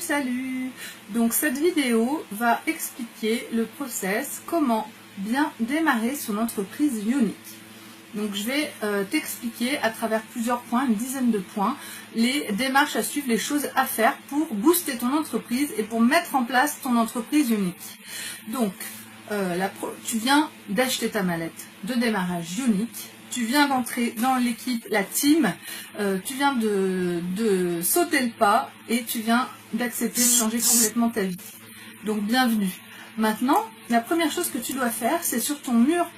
Salut. Donc cette vidéo va expliquer le process, comment bien démarrer son entreprise unique. Donc je vais t'expliquer à travers plusieurs points, une dizaine de points, les démarches à suivre, les choses à faire pour booster ton entreprise et pour mettre en place ton entreprise unique. Donc tu viens d'acheter ta mallette de démarrage unique. Tu viens d'entrer dans l'équipe, la team, tu viens de sauter le pas et tu viens d'accepter de changer complètement ta vie. Donc bienvenue. Maintenant, la première chose que tu dois faire, c'est sur ton mur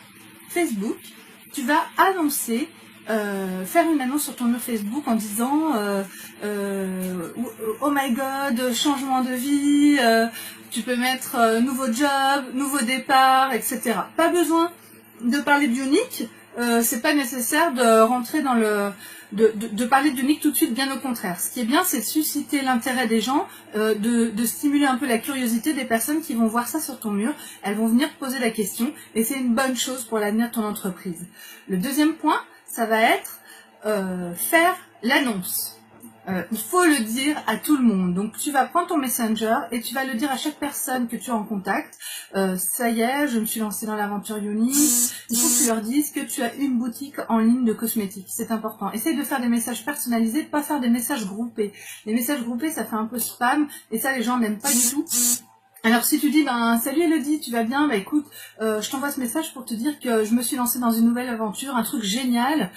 Facebook, tu vas annoncer, faire une annonce sur ton mur Facebook en disant oh my god, changement de vie, tu peux mettre nouveau job, nouveau départ, etc. Pas besoin de parler d'unique. C'est pas nécessaire de rentrer dans de parler d'unique tout de suite, bien au contraire. Ce qui est bien, c'est de susciter l'intérêt des gens, de stimuler un peu la curiosité des personnes qui vont voir ça sur ton mur. Elles vont venir te poser la question et c'est une bonne chose pour l'avenir de ton entreprise. Le deuxième point, ça va être faire l'annonce. Il faut le dire à tout le monde. Donc tu vas prendre ton Messenger et tu vas le dire à chaque personne que tu as en contact. Ça y est, je me suis lancée dans l'aventure unique. Il faut que tu leur dises que tu as une boutique en ligne de cosmétiques. C'est important. Essaye de faire des messages personnalisés, de pas faire des messages groupés. Les messages groupés, ça fait un peu spam et ça, les gens n'aiment pas du tout. Alors si tu dis, salut Elodie, tu vas bien? Écoute, je t'envoie ce message pour te dire que je me suis lancée dans une nouvelle aventure, un truc génial.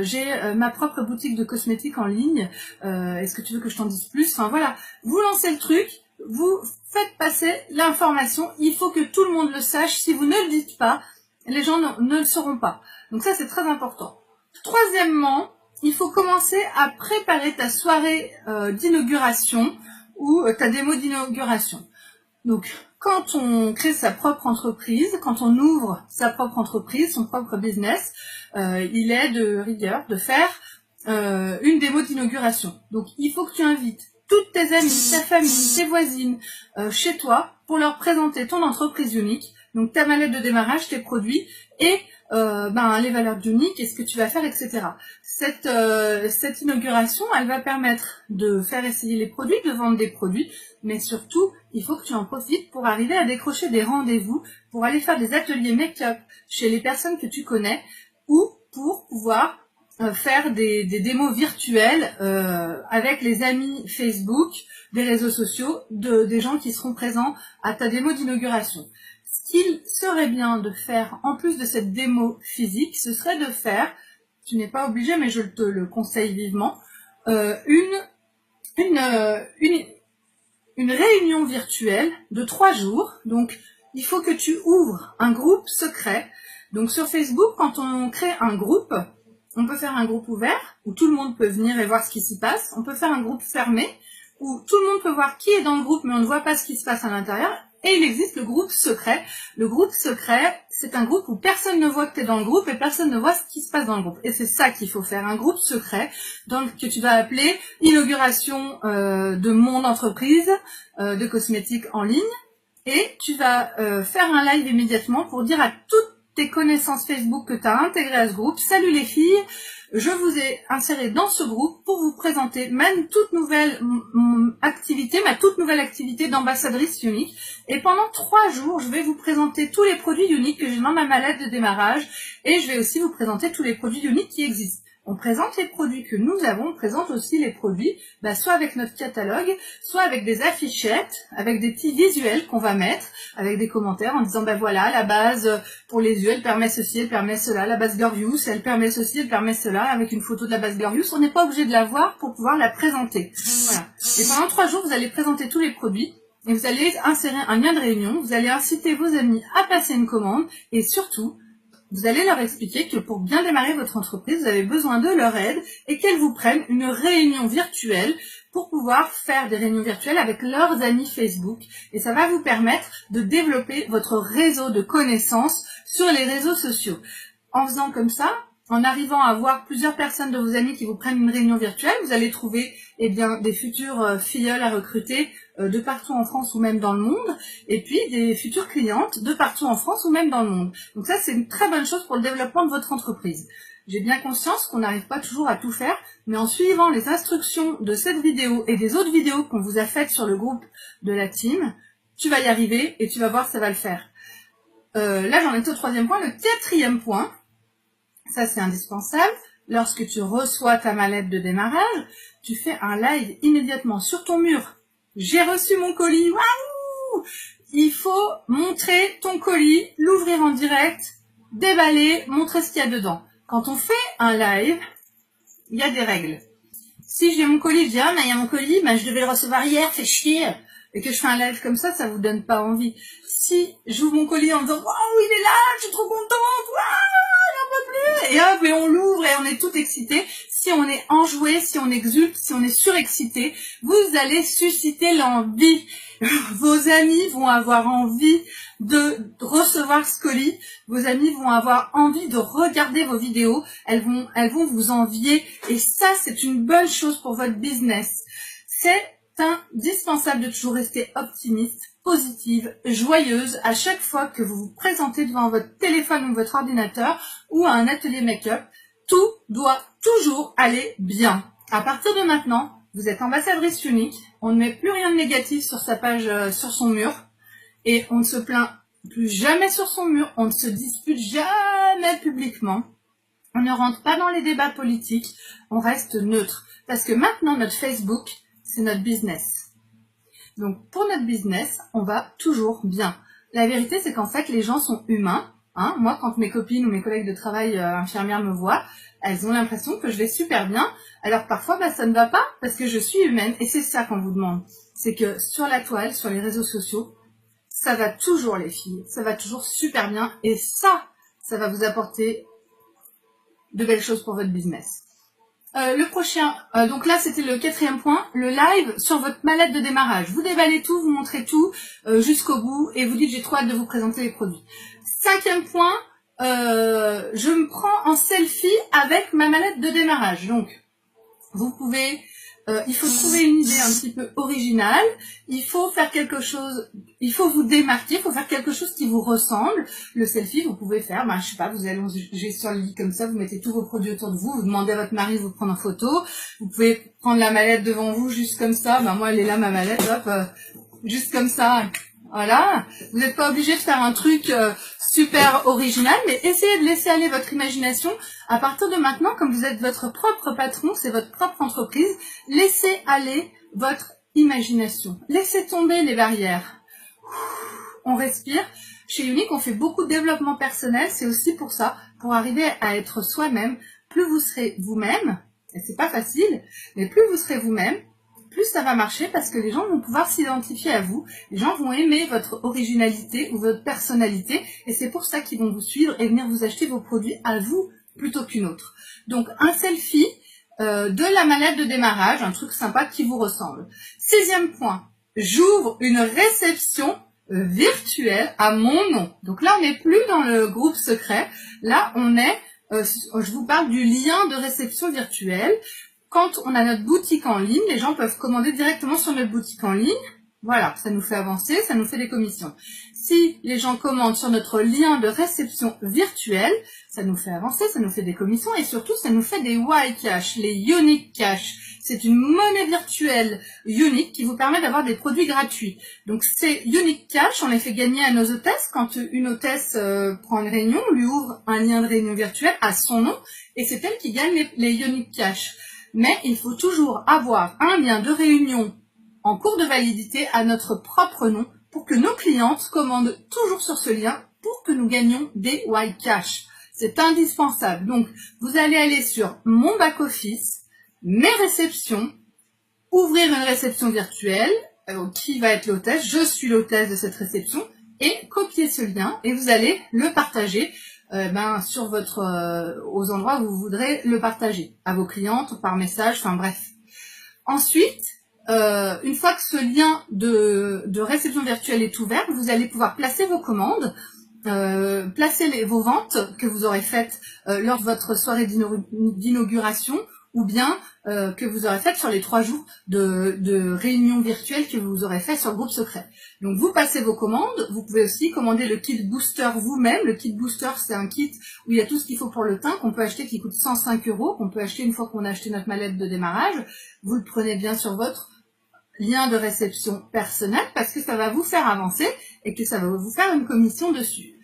J'ai ma propre boutique de cosmétiques en ligne. Est-ce que tu veux que je t'en dise plus? Enfin voilà, vous lancez le truc, vous faites passer l'information. Il faut que tout le monde le sache. Si vous ne le dites pas, les gens ne le sauront pas. Donc ça, c'est très important. Troisièmement, il faut commencer à préparer ta soirée d'inauguration ou ta démo d'inauguration. Donc, quand on crée sa propre entreprise, quand on ouvre sa propre entreprise, son propre business, il est de rigueur de faire une démo d'inauguration. Donc, il faut que tu invites toutes tes amies, ta famille, tes voisines chez toi pour leur présenter ton entreprise unique, donc ta mallette de démarrage, tes produits et les valeurs d'unique et ce que tu vas faire, etc. Cette inauguration, elle va permettre de faire essayer les produits, de vendre des produits, mais surtout, il faut que tu en profites pour arriver à décrocher des rendez-vous, pour aller faire des ateliers make-up chez les personnes que tu connais, ou pour pouvoir faire des démos virtuelles avec les amis Facebook, des réseaux sociaux, des gens qui seront présents à ta démo d'inauguration. Ce qu'il serait bien de faire, en plus de cette démo physique, ce serait de faire, tu n'es pas obligé, mais je te le conseille vivement, une réunion virtuelle de 3 jours. Donc, il faut que tu ouvres un groupe secret. Donc, sur Facebook, quand on crée un groupe, on peut faire un groupe ouvert, où tout le monde peut venir et voir ce qui s'y passe. On peut faire un groupe fermé, où tout le monde peut voir qui est dans le groupe, mais on ne voit pas ce qui se passe à l'intérieur. Et il existe le groupe secret. Le groupe secret, c'est un groupe où personne ne voit que tu es dans le groupe et personne ne voit ce qui se passe dans le groupe. Et c'est ça qu'il faut faire, un groupe secret que tu vas appeler inauguration de mon entreprise de cosmétiques en ligne. Et tu vas faire un live immédiatement pour dire à toutes tes connaissances Facebook que tu as intégrées à ce groupe: salut les filles, je vous ai inséré dans ce groupe pour vous présenter ma toute nouvelle activité d'ambassadrice unique. Et pendant 3 jours, je vais vous présenter tous les produits uniques que j'ai dans ma mallette de démarrage et je vais aussi vous présenter tous les produits uniques qui existent. On présente les produits que nous avons, on présente aussi les produits, soit avec notre catalogue, soit avec des affichettes, avec des petits visuels qu'on va mettre, avec des commentaires en disant voilà, la base pour les yeux, elle permet ceci, elle permet cela, la base Glorious, elle permet ceci, elle permet cela, avec une photo de la base Glorious. On n'est pas obligé de la voir pour pouvoir la présenter. Voilà. Et pendant 3 jours, vous allez présenter tous les produits et vous allez insérer un lien de réunion, vous allez inciter vos amis à passer une commande et surtout, vous allez leur expliquer que pour bien démarrer votre entreprise, vous avez besoin de leur aide et qu'elles vous prennent une réunion virtuelle pour pouvoir faire des réunions virtuelles avec leurs amis Facebook. Et ça va vous permettre de développer votre réseau de connaissances sur les réseaux sociaux. En faisant comme ça, en arrivant à voir plusieurs personnes de vos amis qui vous prennent une réunion virtuelle, vous allez trouver des futures filleules à recruter de partout en France ou même dans le monde, et puis des futures clientes de partout en France ou même dans le monde. Donc ça, c'est une très bonne chose pour le développement de votre entreprise. J'ai bien conscience qu'on n'arrive pas toujours à tout faire, mais en suivant les instructions de cette vidéo et des autres vidéos qu'on vous a faites sur le groupe de la team, tu vas y arriver et tu vas voir, ça va le faire. Là, j'en étais au 3e point. Le 4e point, ça c'est indispensable. Lorsque tu reçois ta mallette de démarrage, tu fais un live immédiatement sur ton mur. J'ai reçu mon colis, waouh! Il faut montrer ton colis, l'ouvrir en direct, déballer, montrer ce qu'il y a dedans. Quand on fait un live, il y a des règles. Si j'ai mon colis, je dis, ah, mais il y a mon colis, je devais le recevoir hier, fais chier. Et que je fais un live comme ça vous donne pas envie. Si j'ouvre mon colis en disant, waouh, il est là, je suis trop contente, waouh, j'en peux plus. Et hop, et on l'ouvre et on est tout excité. Si on est enjoué, si on exulte, si on est surexcité, vous allez susciter l'envie. Vos amis vont avoir envie de recevoir ce colis. Vos amis vont avoir envie de regarder vos vidéos. Elles vont vous envier. Et ça, c'est une bonne chose pour votre business. C'est indispensable de toujours rester optimiste, positive, joyeuse à chaque fois que vous vous présentez devant votre téléphone ou votre ordinateur ou à un atelier make-up. Tout doit toujours aller bien. À partir de maintenant, vous êtes ambassadrice unique. On ne met plus rien de négatif sur sa page, sur son mur. Et on ne se plaint plus jamais sur son mur. On ne se dispute jamais publiquement. On ne rentre pas dans les débats politiques. On reste neutre. Parce que maintenant, notre Facebook, c'est notre business. Donc, pour notre business, on va toujours bien. La vérité, c'est qu'en fait, les gens sont humains. Hein. Moi, quand mes copines ou mes collègues de travail infirmières me voient, elles ont l'impression que je vais super bien. Alors parfois, ça ne va pas parce que je suis humaine. Et c'est ça qu'on vous demande. C'est que sur la toile, sur les réseaux sociaux, ça va toujours les filles. Ça va toujours super bien. Et ça va vous apporter de belles choses pour votre business. Le prochain, donc là c'était le 4e point, le live sur votre mallette de démarrage. Vous déballez tout, vous montrez tout jusqu'au bout et vous dites j'ai trop hâte de vous présenter les produits. 5e point, je me prends en selfie avec ma mallette de démarrage. Donc vous pouvez, il faut trouver une idée un petit peu originale, il faut faire quelque chose, il faut vous démarquer, il faut faire quelque chose qui vous ressemble. Le selfie, vous pouvez faire, je sais pas, vous allongez sur le lit comme ça, vous mettez tous vos produits autour de vous, vous demandez à votre mari de vous prendre en photo, vous pouvez prendre la mallette devant vous juste comme ça, moi elle est là ma mallette, hop, juste comme ça, voilà. Vous n'êtes pas obligé de faire un truc super original, mais essayez de laisser aller votre imagination. À partir de maintenant, comme vous êtes votre propre patron, c'est votre propre entreprise, laissez aller votre imagination. Laissez tomber les barrières. On respire. Chez Unique, on fait beaucoup de développement personnel. C'est aussi pour ça, pour arriver à être soi-même. Plus vous serez vous-même, et c'est pas facile, mais plus vous serez vous-même, plus ça va marcher parce que les gens vont pouvoir s'identifier à vous. Les gens vont aimer votre originalité ou votre personnalité et c'est pour ça qu'ils vont vous suivre et venir vous acheter vos produits à vous plutôt qu'une autre. Donc un selfie de la mallette de démarrage, un truc sympa qui vous ressemble. 6e point, j'ouvre une réception virtuelle à mon nom. Donc là, on n'est plus dans le groupe secret. Là, on est, je vous parle du lien de réception virtuelle. Quand on a notre boutique en ligne, les gens peuvent commander directement sur notre boutique en ligne. Voilà, ça nous fait avancer, ça nous fait des commissions. Si les gens commandent sur notre lien de réception virtuelle, ça nous fait avancer, ça nous fait des commissions et surtout, ça nous fait des Y-Cash, les Unique Cash. C'est une monnaie virtuelle unique qui vous permet d'avoir des produits gratuits. Donc, ces Unique Cash, on les fait gagner à nos hôtesses. Quand une hôtesse prend une réunion, on lui ouvre un lien de réunion virtuelle à son nom et c'est elle qui gagne les Unique Cash. Mais il faut toujours avoir un lien de réunion en cours de validité à notre propre nom pour que nos clientes commandent toujours sur ce lien pour que nous gagnions des Y-Cash. C'est indispensable. Donc, vous allez aller sur mon back-office, mes réceptions, ouvrir une réception virtuelle, qui va être l'hôtesse, je suis l'hôtesse de cette réception, et copier ce lien et vous allez le partager sur votre aux endroits où vous voudrez le partager, à vos clientes, par message, enfin bref. Ensuite, une fois que ce lien de réception virtuelle est ouvert, vous allez pouvoir placer vos commandes, placer vos ventes que vous aurez faites lors de votre soirée d'inauguration ou bien que vous aurez faites sur les 3 jours de réunion virtuelle que vous aurez fait sur le groupe secret. Donc vous passez vos commandes, vous pouvez aussi commander le kit booster vous-même. Le kit booster, c'est un kit où il y a tout ce qu'il faut pour le teint, qu'on peut acheter, qui coûte 105 €, qu'on peut acheter une fois qu'on a acheté notre mallette de démarrage. Vous le prenez bien sur votre lien de réception personnel parce que ça va vous faire avancer et que ça va vous faire une commission dessus.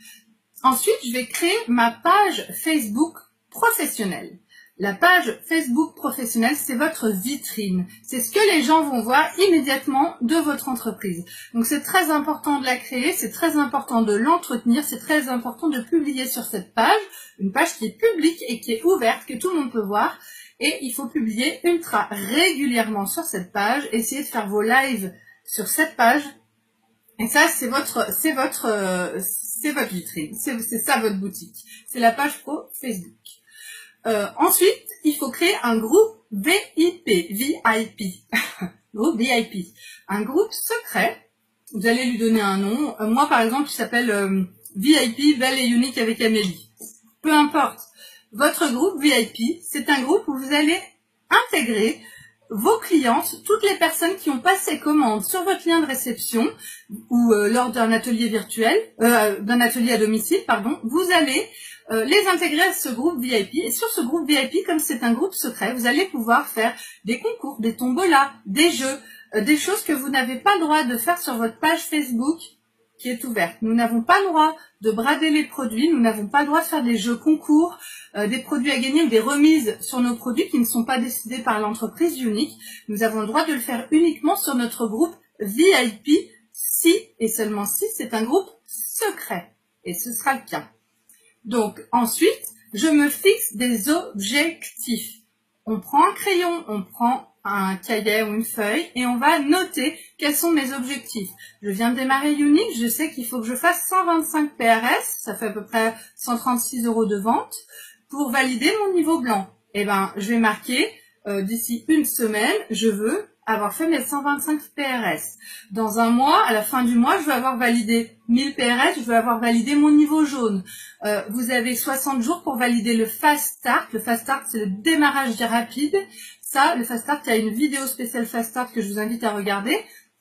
Ensuite, je vais créer ma page Facebook professionnelle. La page Facebook professionnelle, c'est votre vitrine. C'est ce que les gens vont voir immédiatement de votre entreprise. Donc c'est très important de la créer, c'est très important de l'entretenir, c'est très important de publier sur cette page, une page qui est publique et qui est ouverte, que tout le monde peut voir. Et il faut publier ultra régulièrement sur cette page, essayez de faire vos lives sur cette page. Et ça, c'est votre vitrine, c'est ça votre boutique. C'est la page pro Facebook. Ensuite, il faut créer un groupe VIP, groupe VIP, un groupe secret. Vous allez lui donner un nom. Moi, par exemple, il s'appelle VIP Belle et Unique avec Amélie. Peu importe. Votre groupe VIP, c'est un groupe où vous allez intégrer vos clientes, toutes les personnes qui ont passé commande sur votre lien de réception ou lors d'un atelier virtuel, d'un atelier à domicile, pardon, vous allez les intégrer à ce groupe VIP. Et sur ce groupe VIP, comme c'est un groupe secret, vous allez pouvoir faire des concours, des tombolas, des jeux, des choses que vous n'avez pas le droit de faire sur votre page Facebook qui est ouverte. Nous n'avons pas le droit de brader les produits, nous n'avons pas le droit de faire des jeux concours, des produits à gagner ou des remises sur nos produits qui ne sont pas décidés par l'entreprise unique. Nous avons le droit de le faire uniquement sur notre groupe VIP si et seulement si c'est un groupe secret. Et ce sera le cas. Donc ensuite, je me fixe des objectifs. On prend un crayon, on prend un cahier ou une feuille et on va noter quels sont mes objectifs. Je viens de démarrer Unique, je sais qu'il faut que je fasse 125 PRS, ça fait à peu près 136 € de vente, pour valider mon niveau blanc. Eh ben, je vais marquer d'ici une semaine, je veux avoir fait mes 125 PRS. Dans un mois, à la fin du mois, je veux avoir validé 1000 PRS, je veux avoir validé mon niveau jaune. Vous avez 60 jours pour valider le Fast Start. Le Fast Start, c'est le démarrage rapide. Ça, le Fast Start, il y a une vidéo spéciale Fast Start que je vous invite à regarder.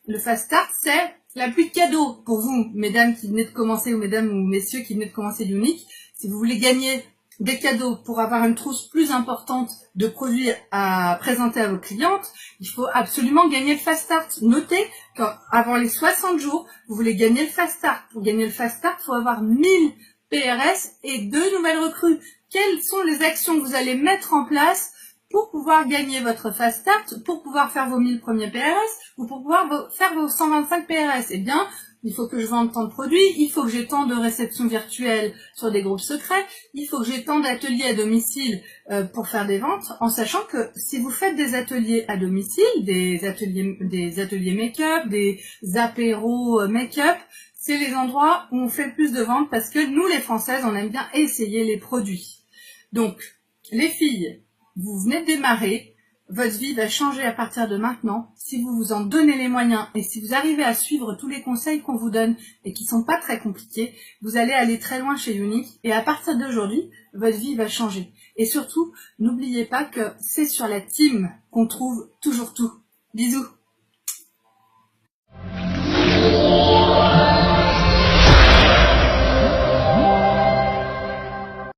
Le Fast Start, c'est la pluie de cadeaux pour vous, mesdames qui venaient de commencer, ou mesdames ou messieurs qui venaient de commencer l'Unique. Si vous voulez gagner des cadeaux pour avoir une trousse plus importante de produits à présenter à vos clientes, il faut absolument gagner le Fast Start. Notez qu'avant les 60 jours, vous voulez gagner le Fast Start. Pour gagner le Fast Start, il faut avoir 1000 PRS et 2 nouvelles recrues. Quelles sont les actions que vous allez mettre en place pour pouvoir gagner votre Fast Start, pour pouvoir faire vos 1000 premiers PRS, ou pour pouvoir faire vos 125 PRS? Eh bien, il faut que je vende tant de produits, il faut que j'ai tant de réceptions virtuelles sur des groupes secrets, il faut que j'ai tant d'ateliers à domicile pour faire des ventes, en sachant que si vous faites des ateliers à domicile, des ateliers make-up, des apéros make-up, c'est les endroits où on fait le plus de ventes parce que nous, les Françaises, on aime bien essayer les produits. Donc, les filles, vous venez de démarrer, votre vie va changer à partir de maintenant si vous vous en donnez les moyens et si vous arrivez à suivre tous les conseils qu'on vous donne et qui sont pas très compliqués, vous allez aller très loin chez Unique et à partir d'aujourd'hui, votre vie va changer. Et surtout, n'oubliez pas que c'est sur la team qu'on trouve toujours tout. Bisous!